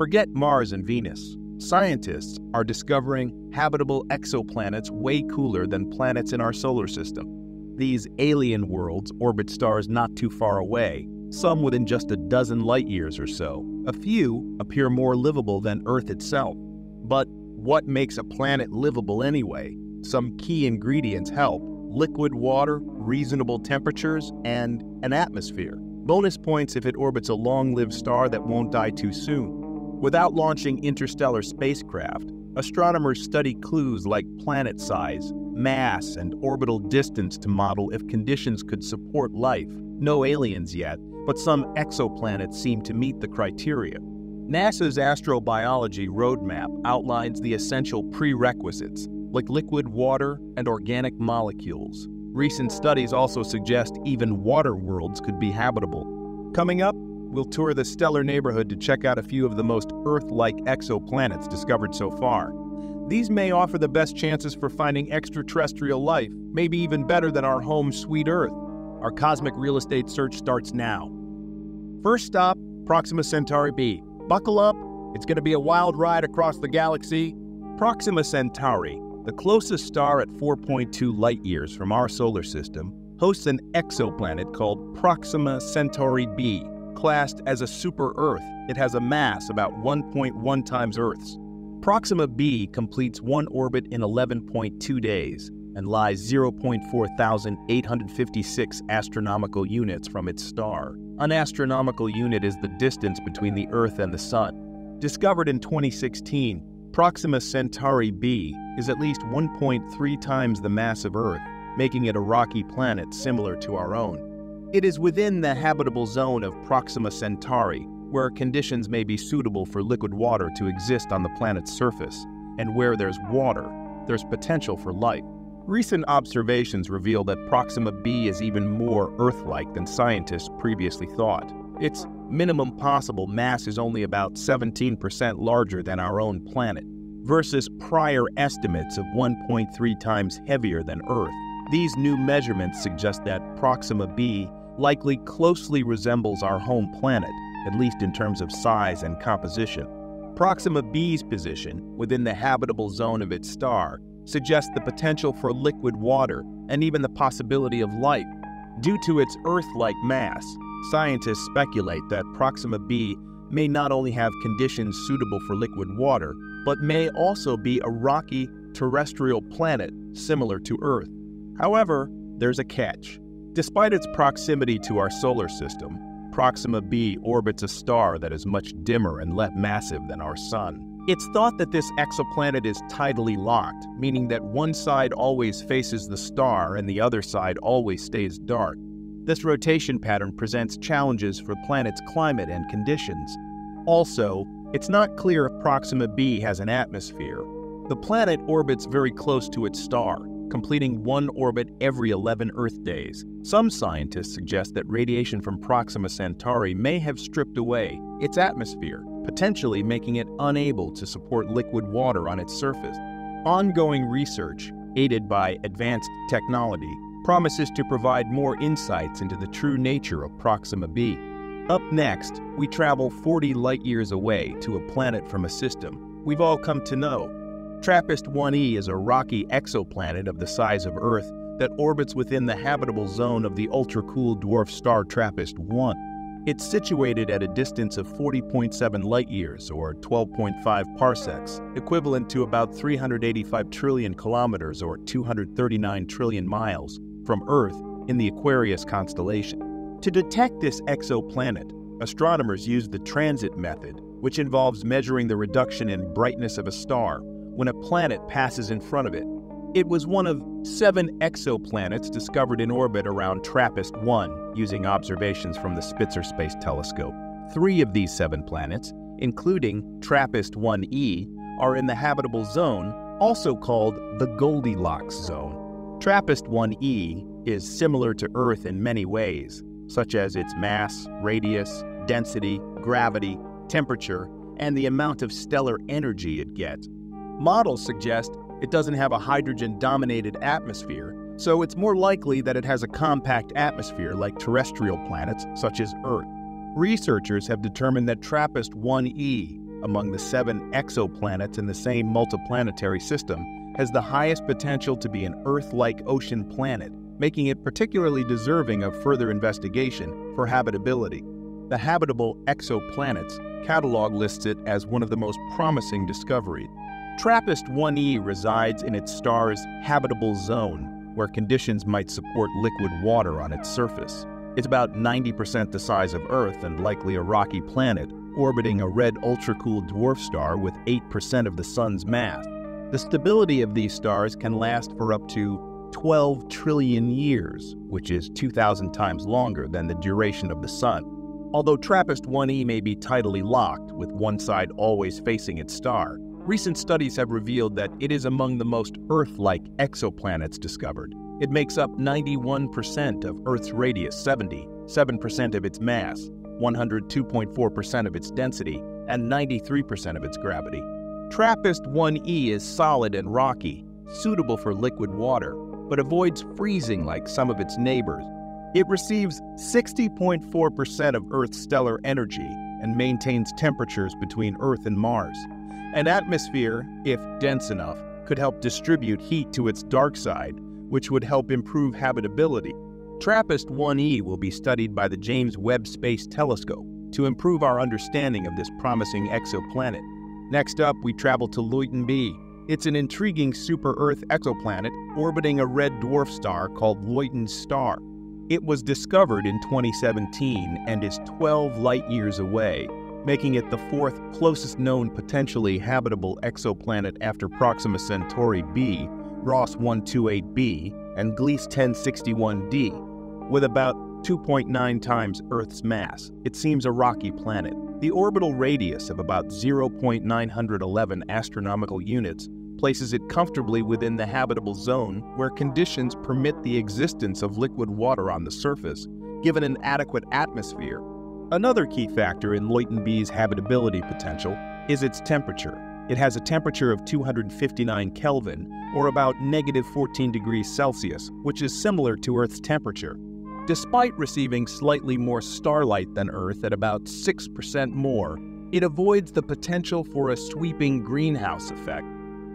Forget Mars and Venus. Scientists are discovering habitable exoplanets way cooler than planets in our solar system. These alien worlds orbit stars not too far away, some within just a dozen light years or so. A few appear more livable than Earth itself. But what makes a planet livable anyway? Some key ingredients help: liquid water, reasonable temperatures, and an atmosphere. Bonus points if it orbits a long-lived star that won't die too soon. Without launching interstellar spacecraft, astronomers study clues like planet size, mass, and orbital distance to model if conditions could support life. No aliens yet, but some exoplanets seem to meet the criteria. NASA's astrobiology roadmap outlines the essential prerequisites, like liquid water and organic molecules. Recent studies also suggest even water worlds could be habitable. Coming up, we'll tour the stellar neighborhood to check out a few of the most Earth-like exoplanets discovered so far. These may offer the best chances for finding extraterrestrial life, maybe even better than our home sweet Earth. Our cosmic real estate search starts now. First stop, Proxima Centauri b. Buckle up, it's going to be a wild ride across the galaxy. Proxima Centauri, the closest star at 4.2 light-years from our solar system, hosts an exoplanet called Proxima Centauri b. Classed as a super-Earth, it has a mass about 1.1 times Earth's. Proxima b completes one orbit in 11.2 days and lies 0.4856 astronomical units from its star. An astronomical unit is the distance between the Earth and the Sun. Discovered in 2016, Proxima Centauri b is at least 1.3 times the mass of Earth, making it a rocky planet similar to our own. It is within the habitable zone of Proxima Centauri, where conditions may be suitable for liquid water to exist on the planet's surface, and where there's water, there's potential for life. Recent observations reveal that Proxima b is even more Earth-like than scientists previously thought. Its minimum possible mass is only about 17% larger than our own planet, versus prior estimates of 1.3 times heavier than Earth. These new measurements suggest that Proxima b likely closely resembles our home planet, at least in terms of size and composition. Proxima b's position within the habitable zone of its star suggests the potential for liquid water and even the possibility of life. Due to its Earth-like mass, scientists speculate that Proxima b may not only have conditions suitable for liquid water, but may also be a rocky terrestrial planet similar to Earth. However, there's a catch. Despite its proximity to our solar system, Proxima b orbits a star that is much dimmer and less massive than our Sun. It's thought that this exoplanet is tidally locked, meaning that one side always faces the star and the other side always stays dark. This rotation pattern presents challenges for the planet's climate and conditions. Also, it's not clear if Proxima b has an atmosphere. The planet orbits very close to its star, completing one orbit every 11 Earth days. Some scientists suggest that radiation from Proxima Centauri may have stripped away its atmosphere, potentially making it unable to support liquid water on its surface. Ongoing research, aided by advanced technology, promises to provide more insights into the true nature of Proxima b. Up next, we travel 40 light-years away to a planet from a system we've all come to know. TRAPPIST-1e is a rocky exoplanet of the size of Earth that orbits within the habitable zone of the ultra-cool dwarf star TRAPPIST-1. It's situated at a distance of 40.7 light-years, or 12.5 parsecs, equivalent to about 385 trillion kilometers, or 239 trillion miles, from Earth in the Aquarius constellation. To detect this exoplanet, astronomers use the transit method, which involves measuring the reduction in brightness of a star when a planet passes in front of it. It was one of 7 exoplanets discovered in orbit around TRAPPIST-1 using observations from the Spitzer Space Telescope. 3 of these 7 planets, including TRAPPIST-1e, are in the habitable zone, also called the Goldilocks zone. TRAPPIST-1e is similar to Earth in many ways, such as its mass, radius, density, gravity, temperature, and the amount of stellar energy it gets. Models suggest it doesn't have a hydrogen-dominated atmosphere, so it's more likely that it has a compact atmosphere like terrestrial planets such as Earth. Researchers have determined that TRAPPIST-1e among the 7 exoplanets in the same multiplanetary system, has the highest potential to be an Earth-like ocean planet, making it particularly deserving of further investigation for habitability. The habitable exoplanets catalog lists it as one of the most promising discoveries. TRAPPIST-1e resides in its star's habitable zone, where conditions might support liquid water on its surface. It's about 90% the size of Earth and likely a rocky planet, orbiting a red ultra-cool dwarf star with 8% of the Sun's mass. The stability of these stars can last for up to 12 trillion years, which is 2,000 times longer than the duration of the Sun. Although TRAPPIST-1e may be tidally locked, with one side always facing its star, recent studies have revealed that it is among the most Earth-like exoplanets discovered. It makes up 91% of Earth's radius, 77% of its mass, 102.4% of its density, and 93% of its gravity. TRAPPIST-1e is solid and rocky, suitable for liquid water, but avoids freezing like some of its neighbors. It receives 60.4% of Earth's stellar energy and maintains temperatures between Earth and Mars. An atmosphere, if dense enough, could help distribute heat to its dark side, which would help improve habitability. TRAPPIST-1e will be studied by the James Webb Space Telescope to improve our understanding of this promising exoplanet. Next up, we travel to Luyten b. It's an intriguing super-Earth exoplanet orbiting a red dwarf star called Luyten's star. It was discovered in 2017 and is 12 light-years away, making it the 4th closest known potentially habitable exoplanet after Proxima Centauri b, Ross 128b, and Gliese 1061d. With about 2.9 times Earth's mass, it seems a rocky planet. The orbital radius of about 0.911 astronomical units places it comfortably within the habitable zone where conditions permit the existence of liquid water on the surface, given an adequate atmosphere. Another key factor in Luyten b's habitability potential is its temperature. It has a temperature of 259 Kelvin, or about -14 degrees Celsius, which is similar to Earth's temperature. Despite receiving slightly more starlight than Earth at about 6% more, it avoids the potential for a sweeping greenhouse effect.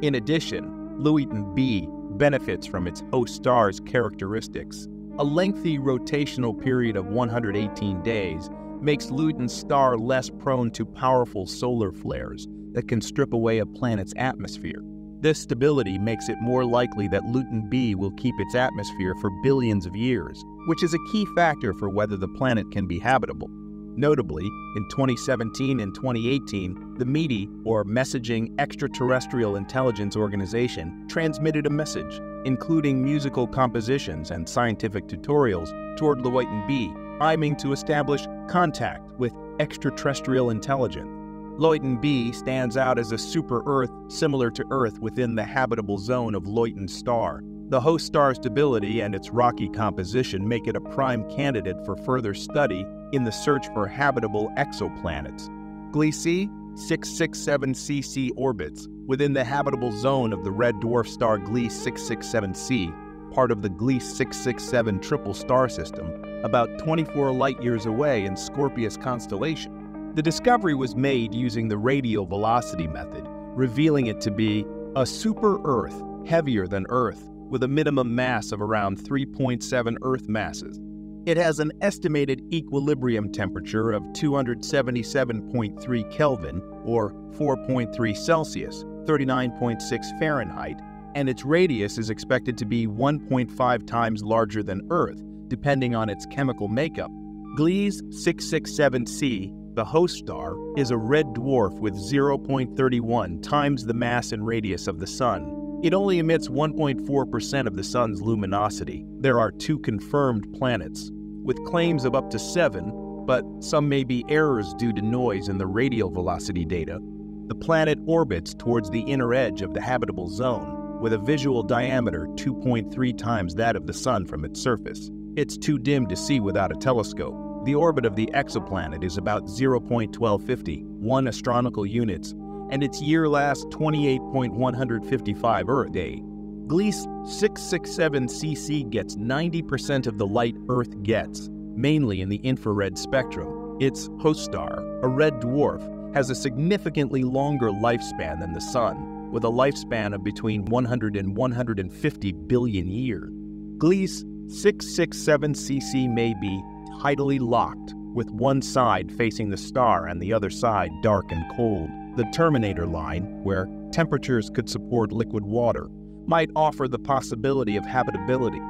In addition, Luyten b benefits from its host star's characteristics. A lengthy rotational period of 118 days makes Luyten's star less prone to powerful solar flares that can strip away a planet's atmosphere. This stability makes it more likely that Luyten b will keep its atmosphere for billions of years, which is a key factor for whether the planet can be habitable. Notably, in 2017 and 2018, the METI, or Messaging Extraterrestrial Intelligence Organization, transmitted a message, including musical compositions and scientific tutorials, toward Luyten b, aiming to establish contact with extraterrestrial intelligence. Luyten b stands out as a super-Earth similar to Earth within the habitable zone of Luyten's star. The host star's stability and its rocky composition make it a prime candidate for further study in the search for habitable exoplanets. Gliese 667cc orbits within the habitable zone of the red dwarf star Gliese 667c, part of the Gliese 667 triple star system, about 24 light-years away in Scorpius constellation. The discovery was made using the radial velocity method, revealing it to be a super-Earth heavier than Earth, with a minimum mass of around 3.7 Earth masses. It has an estimated equilibrium temperature of 277.3 Kelvin, or 4.3 Celsius, 39.6 Fahrenheit, and its radius is expected to be 1.5 times larger than Earth, depending on its chemical makeup. Gliese 667c, the host star, is a red dwarf with 0.31 times the mass and radius of the Sun. It only emits 1.4% of the Sun's luminosity. There are 2 confirmed planets, with claims of up to 7, but some may be errors due to noise in the radial velocity data. The planet orbits towards the inner edge of the habitable zone, with a visual diameter 2.3 times that of the Sun from its surface. It's too dim to see without a telescope. The orbit of the exoplanet is about 0.1250 astronomical units, and its year lasts 28.155 Earth days. Gliese 667cc gets 90% of the light Earth gets, mainly in the infrared spectrum. Its host star, a red dwarf, has a significantly longer lifespan than the Sun, with a lifespan of between 100 and 150 billion years. Gliese 667cc may be tidally locked, with one side facing the star and the other side dark and cold. The terminator line, where temperatures could support liquid water, might offer the possibility of habitability.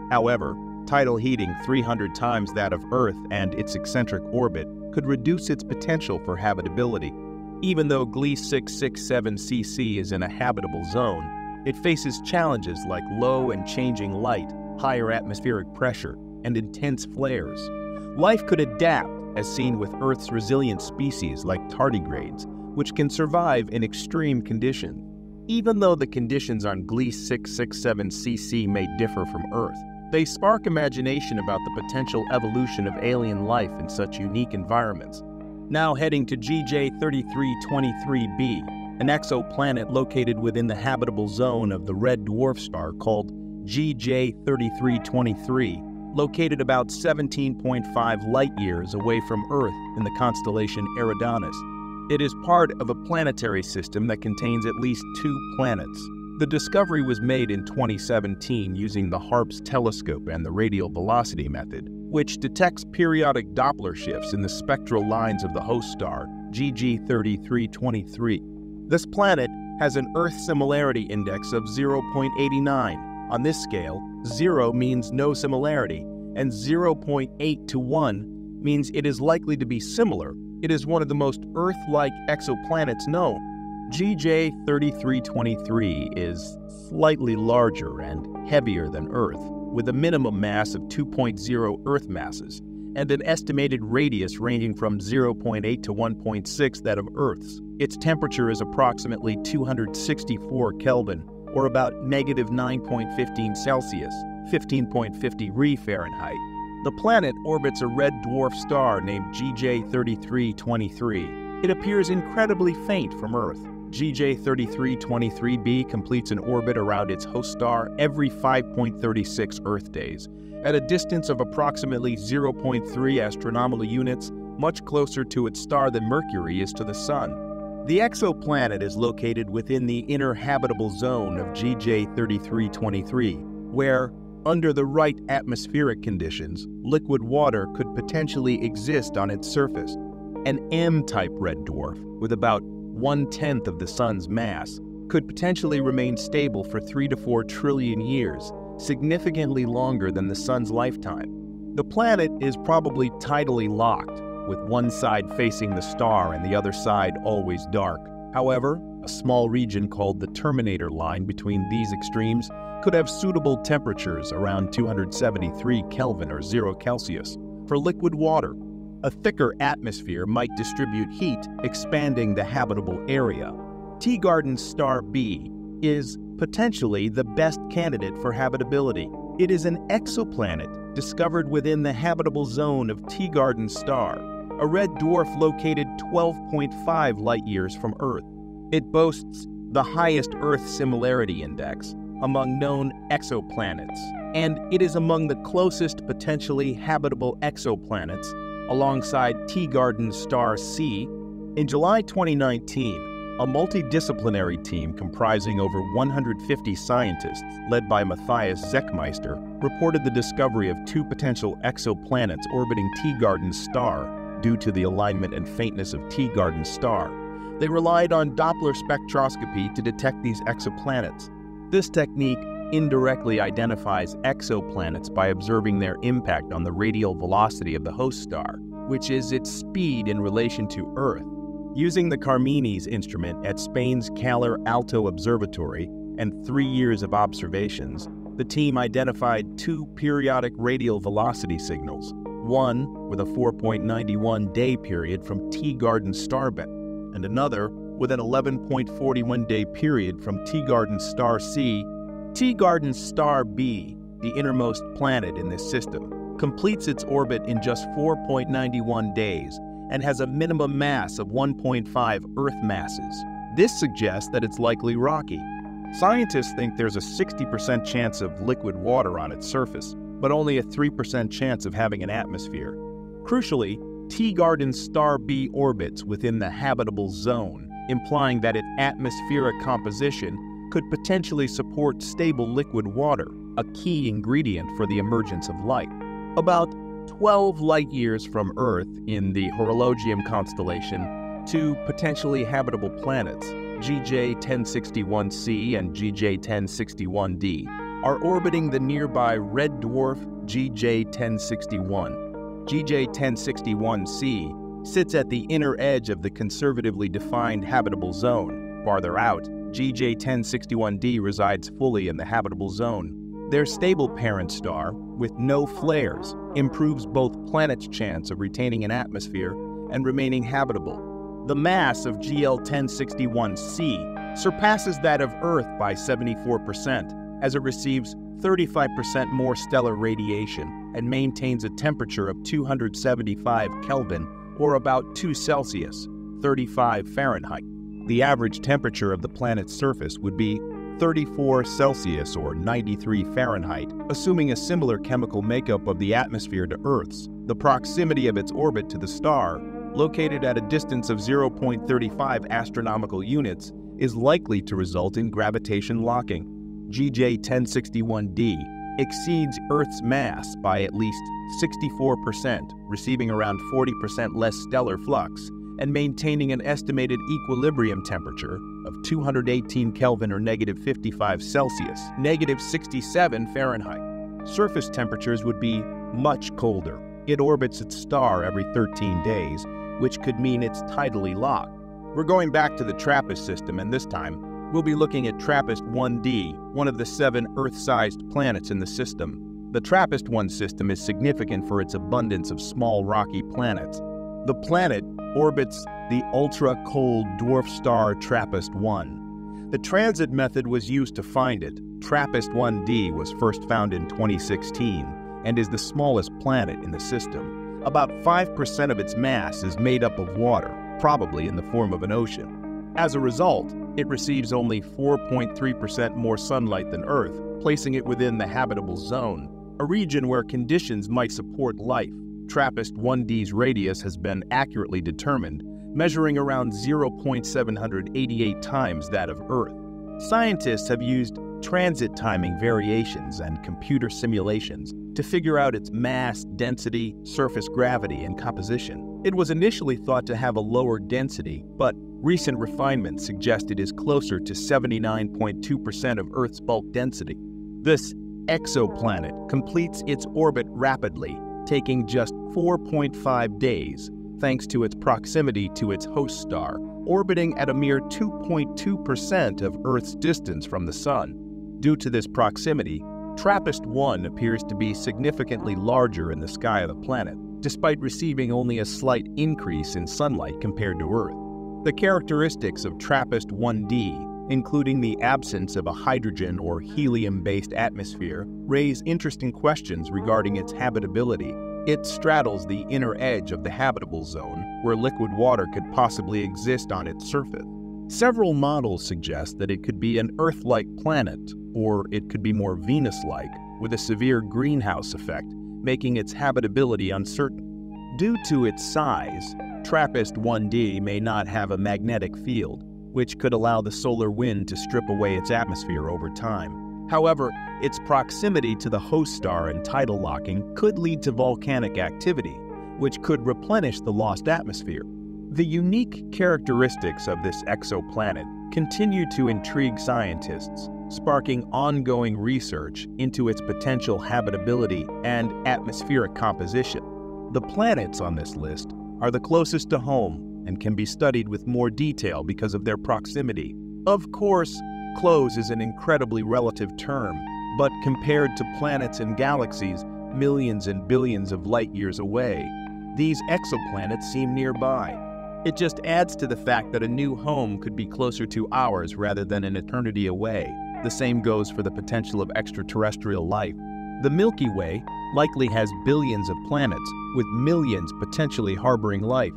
However, tidal heating 300 times that of Earth and its eccentric orbit could reduce its potential for habitability. Even though Gliese 667cc is in a habitable zone, it faces challenges like low and changing light, higher atmospheric pressure, and intense flares. Life could adapt, as seen with Earth's resilient species like tardigrades, which can survive in extreme conditions. Even though the conditions on Gliese 667cc may differ from Earth, they spark imagination about the potential evolution of alien life in such unique environments. Now heading to GJ 3323b, an exoplanet located within the habitable zone of the red dwarf star called GJ 3323, located about 17.5 light-years away from Earth in the constellation Eridanus. It is part of a planetary system that contains at least 2 planets. The discovery was made in 2017 using the HARPS telescope and the radial velocity method, which detects periodic Doppler shifts in the spectral lines of the host star, GG 3323. This planet has an Earth similarity index of 0.89. On this scale, 0 means no similarity, and 0.8 to 1 means it is likely to be similar. It is one of the most Earth-like exoplanets known. GJ 3323 is slightly larger and heavier than Earth, with a minimum mass of 2.0 Earth masses, and an estimated radius ranging from 0.8 to 1.6 that of Earth's. Its temperature is approximately 264 Kelvin, or about negative 9.15 Celsius, 15.50 Re Fahrenheit. The planet orbits a red dwarf star named GJ 3323. It appears incredibly faint from Earth. GJ 3323b completes an orbit around its host star every 5.36 Earth days, at a distance of approximately 0.3 astronomical units, much closer to its star than Mercury is to the Sun. The exoplanet is located within the inner habitable zone of GJ 3323, where, under the right atmospheric conditions, liquid water could potentially exist on its surface. An M-type red dwarf, with about 1/10 of the Sun's mass, could potentially remain stable for 3 to 4 trillion years, significantly longer than the Sun's lifetime. The planet is probably tidally locked, with one side facing the star and the other side always dark. However, a small region called the terminator line between these extremes could have suitable temperatures around 273 Kelvin or 0 Celsius for liquid water. A thicker atmosphere might distribute heat, expanding the habitable area. Teegarden Star B is potentially the best candidate for habitability. It is an exoplanet discovered within the habitable zone of Teegarden Star, a red dwarf located 12.5 light-years from Earth. It boasts the highest Earth similarity index among known exoplanets, and it is among the closest potentially habitable exoplanets alongside Teegarden Star C. In July 2019, a multidisciplinary team comprising over 150 scientists, led by Matthias Zechmeister, reported the discovery of 2 potential exoplanets orbiting Teegarden Star due to the alignment and faintness of Teegarden Star. They relied on Doppler spectroscopy to detect these exoplanets. This technique indirectly identifies exoplanets by observing their impact on the radial velocity of the host star, which is its speed in relation to Earth. Using the Carmenes instrument at Spain's Calar Alto Observatory and 3 years of observations, the team identified 2 periodic radial velocity signals, one with a 4.91-day period from Teegarden Star B, and another with an 11.41-day period from Teegarden Star C. Teegarden Star B, the innermost planet in this system, completes its orbit in just 4.91 days and has a minimum mass of 1.5 Earth masses. This suggests that it's likely rocky. Scientists think there's a 60% chance of liquid water on its surface, but only a 3% chance of having an atmosphere. Crucially, Teegarden's star B orbits within the habitable zone, implying that its atmospheric composition could potentially support stable liquid water, a key ingredient for the emergence of life. About 12 light-years from Earth in the Horologium constellation, two potentially habitable planets, GJ 1061c and GJ 1061d, are orbiting the nearby red dwarf GJ 1061. GJ 1061c sits at the inner edge of the conservatively defined habitable zone. Farther out, GJ 1061d resides fully in the habitable zone. Their stable parent star, with no flares, improves both planets' chance of retaining an atmosphere and remaining habitable. The mass of GL 1061c surpasses that of Earth by 74%, as it receives 35% more stellar radiation and maintains a temperature of 275 Kelvin, or about 2 Celsius, 35 Fahrenheit. The average temperature of the planet's surface would be 34 Celsius or 93 Fahrenheit, assuming a similar chemical makeup of the atmosphere to Earth's. The proximity of its orbit to the star, located at a distance of 0.35 astronomical units, is likely to result in gravitation locking. GJ 1061d exceeds Earth's mass by at least 64%, receiving around 40% less stellar flux, and maintaining an estimated equilibrium temperature of 218 Kelvin or -55 Celsius, -67 Fahrenheit. Surface temperatures would be much colder. It orbits its star every 13 days, which could mean it's tidally locked. We're going back to the TRAPPIST system, and this time, we'll be looking at TRAPPIST-1d, one of the 7 Earth-sized planets in the system. The TRAPPIST-1 system is significant for its abundance of small rocky planets. The planet orbits the ultra-cold dwarf star TRAPPIST-1. The transit method was used to find it. TRAPPIST-1d was first found in 2016 and is the smallest planet in the system. About 5% of its mass is made up of water, probably in the form of an ocean. As a result, it receives only 4.3% more sunlight than Earth, placing it within the habitable zone, a region where conditions might support life. TRAPPIST-1d's radius has been accurately determined, measuring around 0.788 times that of Earth. Scientists have used transit timing variations and computer simulations to figure out its mass, density, surface gravity, and composition. It was initially thought to have a lower density, but recent refinements suggest it is closer to 79.2% of Earth's bulk density. This exoplanet completes its orbit rapidly, taking just 4.5 days, thanks to its proximity to its host star, orbiting at a mere 2.2% of Earth's distance from the Sun. Due to this proximity, TRAPPIST-1 appears to be significantly larger in the sky of the planet, despite receiving only a slight increase in sunlight compared to Earth. The characteristics of TRAPPIST-1d, including the absence of a hydrogen or helium-based atmosphere, raise interesting questions regarding its habitability. It straddles the inner edge of the habitable zone, where liquid water could possibly exist on its surface. Several models suggest that it could be an Earth-like planet, or it could be more Venus-like, with a severe greenhouse effect, making its habitability uncertain. Due to its size, TRAPPIST-1d may not have a magnetic field, which could allow the solar wind to strip away its atmosphere over time. However, its proximity to the host star and tidal locking could lead to volcanic activity, which could replenish the lost atmosphere. The unique characteristics of this exoplanet continue to intrigue scientists, sparking ongoing research into its potential habitability and atmospheric composition. The planets on this list are the closest to home and can be studied with more detail because of their proximity. Of course, close is an incredibly relative term, but compared to planets and galaxies millions and billions of light-years away, these exoplanets seem nearby. It just adds to the fact that a new home could be closer to ours rather than an eternity away. The same goes for the potential of extraterrestrial life. The Milky Way likely has billions of planets, with millions potentially harboring life.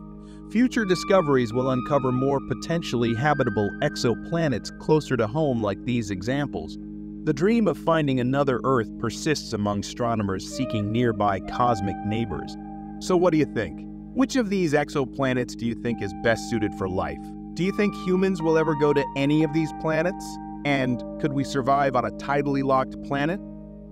Future discoveries will uncover more potentially habitable exoplanets closer to home like these examples. The dream of finding another Earth persists among astronomers seeking nearby cosmic neighbors. So what do you think? Which of these exoplanets do you think is best suited for life? Do you think humans will ever go to any of these planets? And could we survive on a tidally locked planet?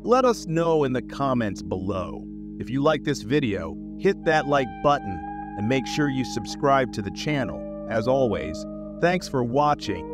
Let us know in the comments below. If you like this video, hit that like button and make sure you subscribe to the channel. As always, thanks for watching